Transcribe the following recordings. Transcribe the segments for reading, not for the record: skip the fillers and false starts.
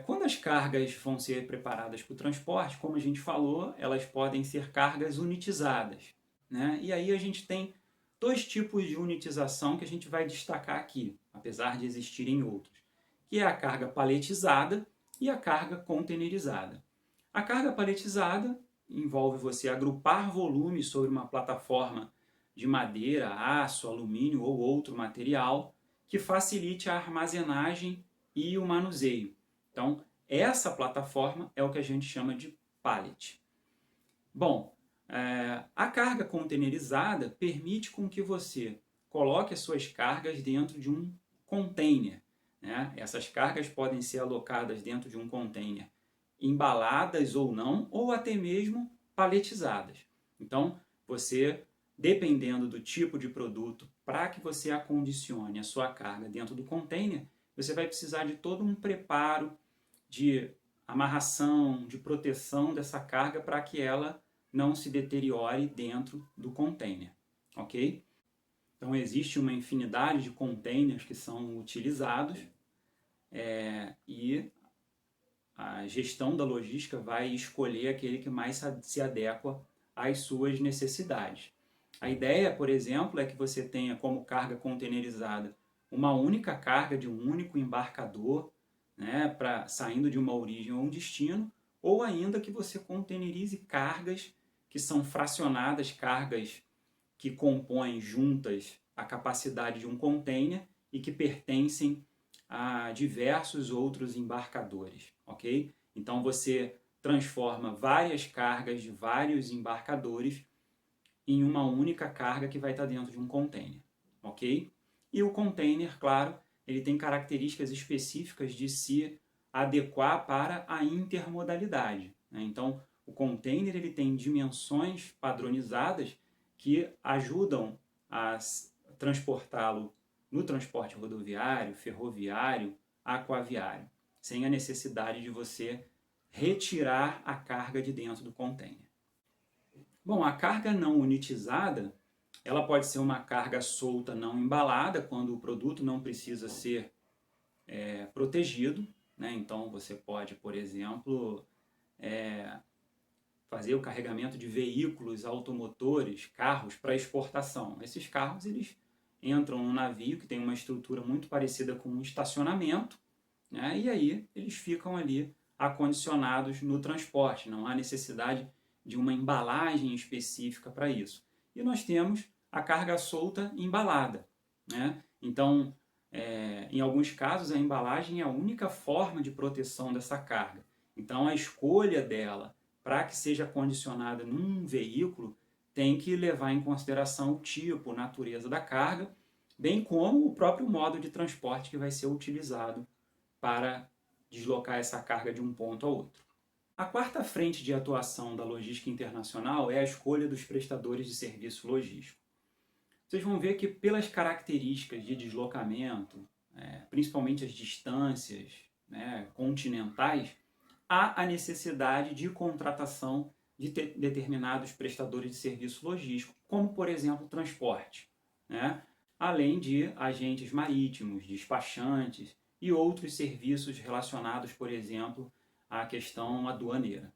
Quando as cargas vão ser preparadas para o transporte, como a gente falou, elas podem ser cargas unitizadas, né? E aí a gente tem dois tipos de unitização que a gente vai destacar aqui, apesar de existirem outros, que é a carga paletizada e a carga containerizada. A carga paletizada envolve você agrupar volumes sobre uma plataforma de madeira, aço, alumínio ou outro material que facilite a armazenagem e o manuseio. Então, essa plataforma é o que a gente chama de pallet. Bom, a carga containerizada permite com que você coloque as suas cargas dentro de um container, né? Essas cargas podem ser alocadas dentro de um container embaladas ou não, ou até mesmo paletizadas. Então, você, dependendo do tipo de produto, para que você acondicione a sua carga dentro do container, você vai precisar de todo um preparo de amarração, de proteção dessa carga para que ela não se deteriore dentro do container, ok? Então existe uma infinidade de containers que são utilizados e a gestão da logística vai escolher aquele que mais se adequa às suas necessidades. A ideia, por exemplo, é que você tenha como carga containerizada uma única carga de um único embarcador, né, saindo de uma origem ou um destino, ou ainda que você containerize cargas que são fracionadas, cargas que compõem juntas a capacidade de um container e que pertencem a diversos outros embarcadores, ok? Então você transforma várias cargas de vários embarcadores em uma única carga que vai estar dentro de um container, ok? E o container, claro, ele tem características específicas de se adequar para a intermodalidade, né? Então, o container ele tem dimensões padronizadas que ajudam a transportá-lo no transporte rodoviário, ferroviário, aquaviário, sem a necessidade de você retirar a carga de dentro do container. Bom, a carga não unitizada, ela pode ser uma carga solta não embalada, quando o produto não precisa ser protegido, né? Então você pode, por exemplo, fazer o carregamento de veículos automotores, carros para exportação. Esses carros eles entram no navio que tem uma estrutura muito parecida com um estacionamento, né? E aí eles ficam ali acondicionados no transporte, não há necessidade de uma embalagem específica para isso. E nós temos a carga solta embalada, né? Então, em alguns casos, a embalagem é a única forma de proteção dessa carga. Então, a escolha dela para que seja condicionada num veículo tem que levar em consideração o tipo, natureza da carga, bem como o próprio modo de transporte que vai ser utilizado para deslocar essa carga de um ponto a outro. A quarta frente de atuação da logística internacional é a escolha dos prestadores de serviço logístico. Vocês vão ver que pelas características de deslocamento, principalmente as distâncias, né, continentais, há a necessidade de contratação de determinados prestadores de serviço logístico, como por exemplo o transporte, né? Além de agentes marítimos, despachantes e outros serviços relacionados, por exemplo, à questão aduaneira.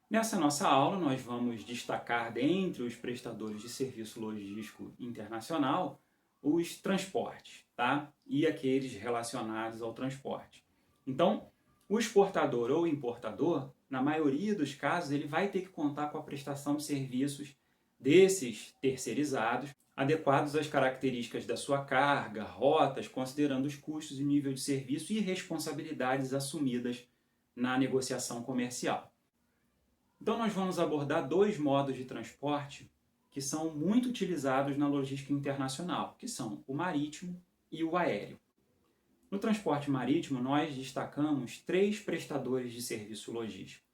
Nessa nossa aula, nós vamos destacar, dentre os prestadores de serviço logístico internacional, os transportes, tá? E aqueles relacionados ao transporte. Então, o exportador ou importador, na maioria dos casos, ele vai ter que contar com a prestação de serviços desses terceirizados, adequados às características da sua carga, rotas, considerando os custos e nível de serviço e responsabilidades assumidas na negociação comercial. Então, nós vamos abordar dois modos de transporte que são muito utilizados na logística internacional, que são o marítimo e o aéreo. No transporte marítimo, nós destacamos três prestadores de serviço logístico,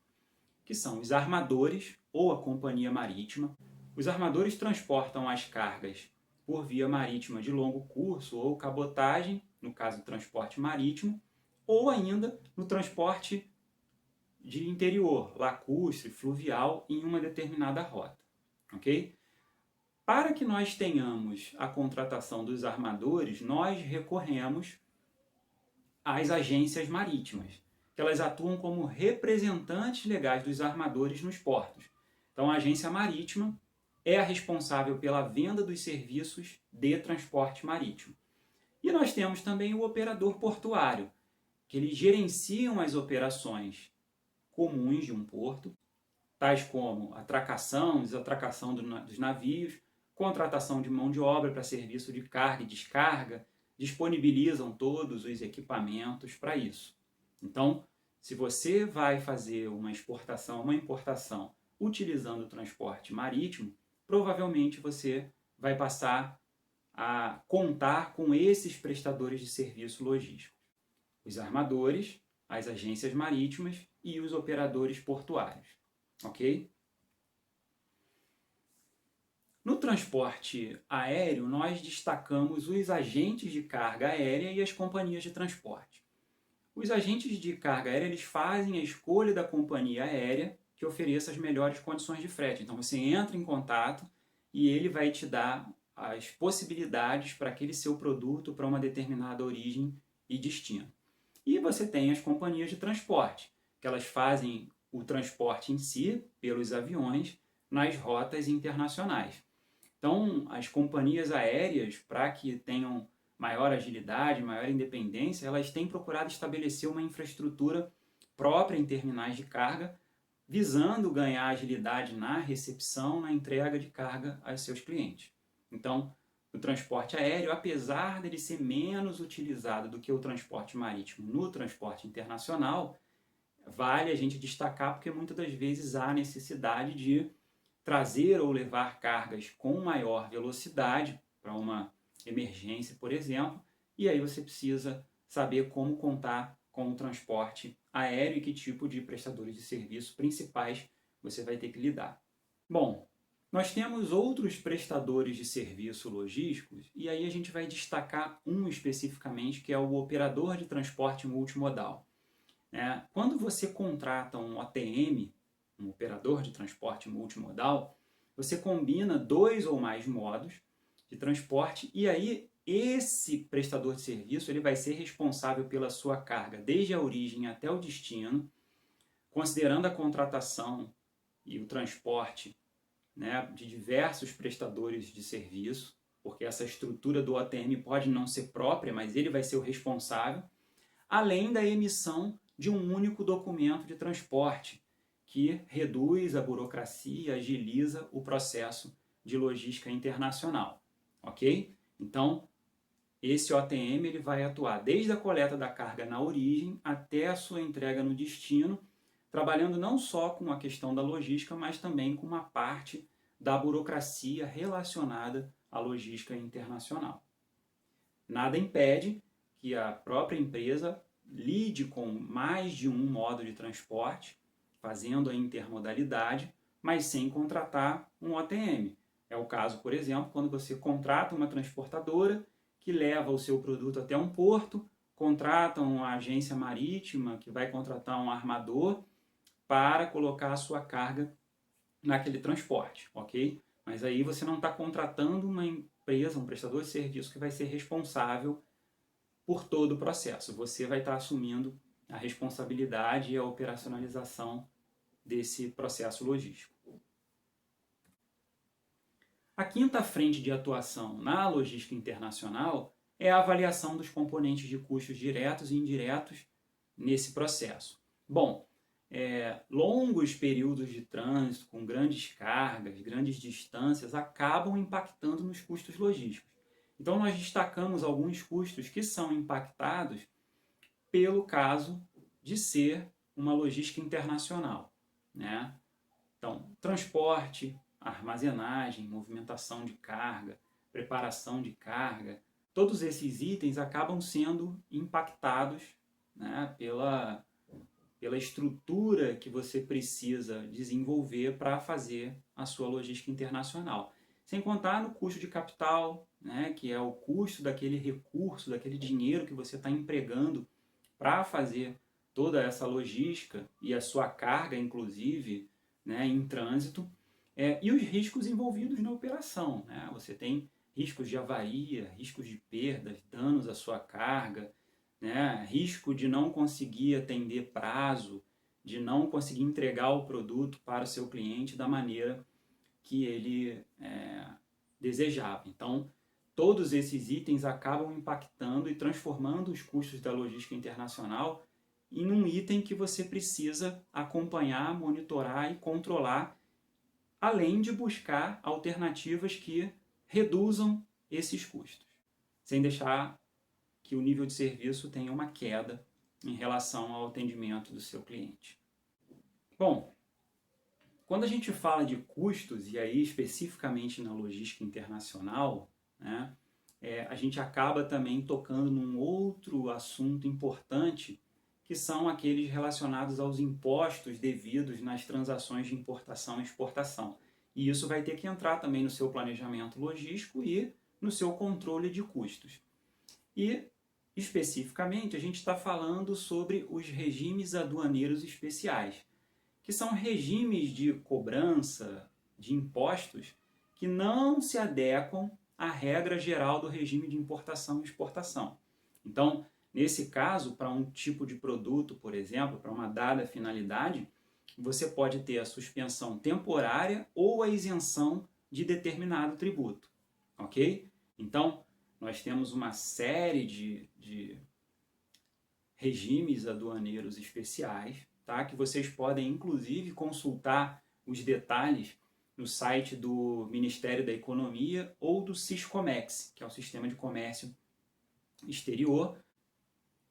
que são os armadores ou a companhia marítima. Os armadores transportam as cargas por via marítima de longo curso ou cabotagem, no caso do transporte marítimo, ou ainda no transporte de interior, lacustre, fluvial, em uma determinada rota. Ok? Para que nós tenhamos a contratação dos armadores, nós recorremos às agências marítimas. que elas atuam como representantes legais dos armadores nos portos. Então, a agência marítima é a responsável pela venda dos serviços de transporte marítimo. E nós temos também o operador portuário, que eles gerenciam as operações comuns de um porto, tais como atracação, desatracação dos navios, contratação de mão de obra para serviço de carga e descarga, disponibilizam todos os equipamentos para isso. Então, se você vai fazer uma exportação, uma importação utilizando o transporte marítimo, provavelmente você vai passar a contar com esses prestadores de serviço logístico: os armadores, as agências marítimas e os operadores portuários. Ok? No transporte aéreo, nós destacamos os agentes de carga aérea e as companhias de transporte. Os agentes de carga aérea eles fazem a escolha da companhia aérea que ofereça as melhores condições de frete. Então você entra em contato e ele vai te dar as possibilidades para aquele seu produto para uma determinada origem e destino. E você tem as companhias de transporte, que elas fazem o transporte em si pelos aviões nas rotas internacionais. Então, as companhias aéreas, para que tenham maior agilidade, maior independência, elas têm procurado estabelecer uma infraestrutura própria em terminais de carga, visando ganhar agilidade na recepção, na entrega de carga aos seus clientes. Então, o transporte aéreo, apesar dele ser menos utilizado do que o transporte marítimo no transporte internacional, vale a gente destacar porque muitas das vezes há necessidade de trazer ou levar cargas com maior velocidade para uma emergência, por exemplo, e aí você precisa saber como contar com o transporte aéreo e que tipo de prestadores de serviço principais você vai ter que lidar. Bom, nós temos outros prestadores de serviço logísticos e aí a gente vai destacar um especificamente, que é o operador de transporte multimodal. Quando você contrata um OTM, um operador de transporte multimodal, você combina 2 ou mais modos de transporte e aí esse prestador de serviço ele vai ser responsável pela sua carga desde a origem até o destino, considerando a contratação e o transporte de diversos prestadores de serviço, porque essa estrutura do OTM pode não ser própria, mas ele vai ser o responsável, além da emissão de um único documento de transporte, que reduz a burocracia e agiliza o processo de logística internacional. Ok? Então, esse OTM ele vai atuar desde a coleta da carga na origem até a sua entrega no destino, trabalhando não só com a questão da logística, mas também com uma parte da burocracia relacionada à logística internacional. Nada impede que a própria empresa lide com mais de um modo de transporte, fazendo a intermodalidade, mas sem contratar um OTM. É o caso, por exemplo, quando você contrata uma transportadora que leva o seu produto até um porto, contrata uma agência marítima que vai contratar um armador para colocar a sua carga naquele transporte, ok? Mas aí você não está contratando uma empresa, um prestador de serviço que vai ser responsável por todo o processo. Você vai estar assumindo a responsabilidade e a operacionalização desse processo logístico. A quinta frente de atuação na logística internacional é a avaliação dos componentes de custos diretos e indiretos nesse processo. Bom, longos períodos de trânsito com grandes cargas, grandes distâncias, acabam impactando nos custos logísticos. Então, nós destacamos alguns custos que são impactados pelo caso de ser uma logística internacional. Então, transporte, armazenagem, movimentação de carga, preparação de carga, todos esses itens acabam sendo impactados pela estrutura que você precisa desenvolver para fazer a sua logística internacional. Sem contar no custo de capital, que é o custo daquele recurso, daquele dinheiro que você está empregando para fazer toda essa logística e a sua carga, inclusive, em trânsito, e os riscos envolvidos na operação. Você tem riscos de avaria, riscos de perdas, danos à sua carga, né? Risco de não conseguir atender prazo, de não conseguir entregar o produto para o seu cliente da maneira que ele desejava. Então, todos esses itens acabam impactando e transformando os custos da logística internacional em um item que você precisa acompanhar, monitorar e controlar, além de buscar alternativas que reduzam esses custos, sem deixar que o nível de serviço tenha uma queda em relação ao atendimento do seu cliente. Bom, quando a gente fala de custos, e aí especificamente na logística internacional, né, a gente acaba também tocando num outro assunto importante, que são aqueles relacionados aos impostos devidos nas transações de importação e exportação. E isso vai ter que entrar também no seu planejamento logístico e no seu controle de custos. E, especificamente, a gente está falando sobre os regimes aduaneiros especiais, que são regimes de cobrança de impostos que não se adequam à regra geral do regime de importação e exportação. Então, nesse caso, para um tipo de produto, por exemplo, para uma dada finalidade, você pode ter a suspensão temporária ou a isenção de determinado tributo, ok? Então, nós temos uma série de regimes aduaneiros especiais, tá? Que vocês podem, inclusive, consultar os detalhes no site do Ministério da Economia ou do Siscomex, que é o Sistema de Comércio Exterior,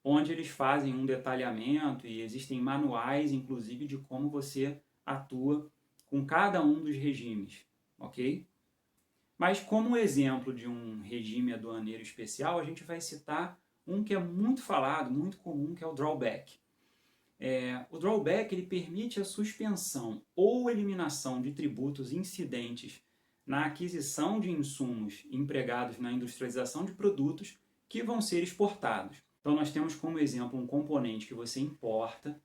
onde eles fazem um detalhamento e existem manuais, inclusive, de como você atua com cada um dos regimes, ok? Mas como exemplo de um regime aduaneiro especial, a gente vai citar um que é muito falado, muito comum, que é o drawback. O drawback ele permite a suspensão ou eliminação de tributos incidentes na aquisição de insumos empregados na industrialização de produtos que vão ser exportados. Então nós temos como exemplo um componente que você importa,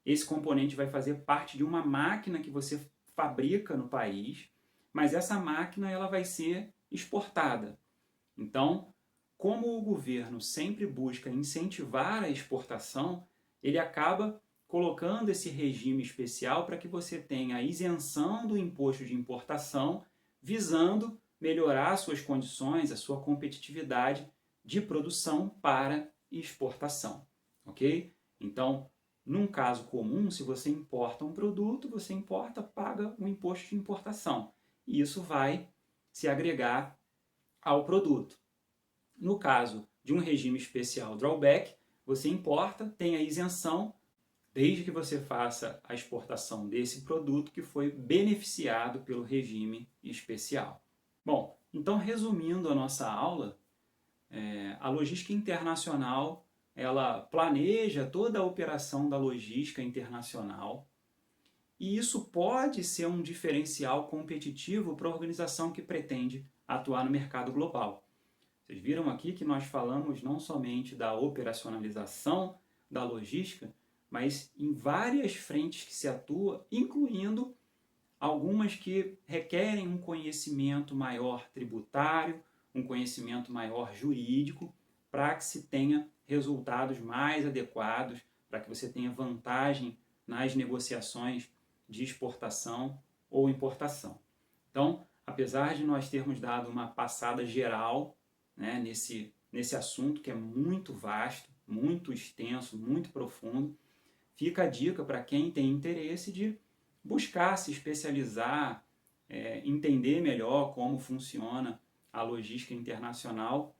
esse componente vai fazer parte de uma máquina que você fabrica no país, mas essa máquina ela vai ser exportada. Então, como o governo sempre busca incentivar a exportação, ele acaba colocando esse regime especial para que você tenha a isenção do imposto de importação, visando melhorar suas condições, a sua competitividade de produção para exportação, ok? Então, num caso comum, se você importa um produto, você importa, paga o imposto de importação. E isso vai se agregar ao produto. No caso de um regime especial drawback, você importa, tem a isenção, desde que você faça a exportação desse produto que foi beneficiado pelo regime especial. Bom, então resumindo a nossa aula, a logística internacional ela planeja toda a operação da logística internacional e isso pode ser um diferencial competitivo para a organização que pretende atuar no mercado global. Vocês viram aqui que nós falamos não somente da operacionalização da logística, mas em várias frentes que se atua, incluindo algumas que requerem um conhecimento maior tributário, um conhecimento maior jurídico, para que se tenha resultados mais adequados, para que você tenha vantagem nas negociações de exportação ou importação. Então, apesar de nós termos dado uma passada geral, né, nesse assunto que é muito vasto, muito extenso, muito profundo, fica a dica para quem tem interesse de buscar se especializar, entender melhor como funciona a logística internacional,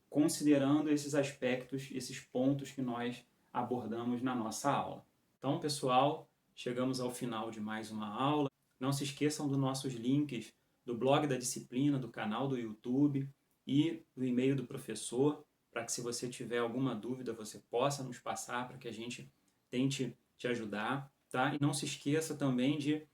considerando esses aspectos, esses pontos que nós abordamos na nossa aula. Então, pessoal, chegamos ao final de mais uma aula. Não se esqueçam dos nossos links do blog da disciplina, do canal do YouTube e do e-mail do professor, para que se você tiver alguma dúvida, você possa nos passar para que a gente tente te ajudar, tá? E não se esqueça também de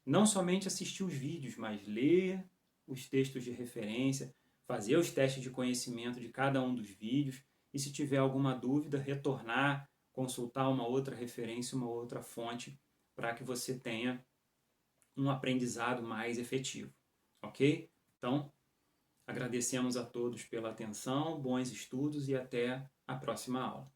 não somente assistir os vídeos, mas ler os textos de referência, fazer os testes de conhecimento de cada um dos vídeos e se tiver alguma dúvida, retornar, consultar uma outra referência, uma outra fonte, para que você tenha um aprendizado mais efetivo, ok? Então, agradecemos a todos pela atenção, bons estudos e até a próxima aula.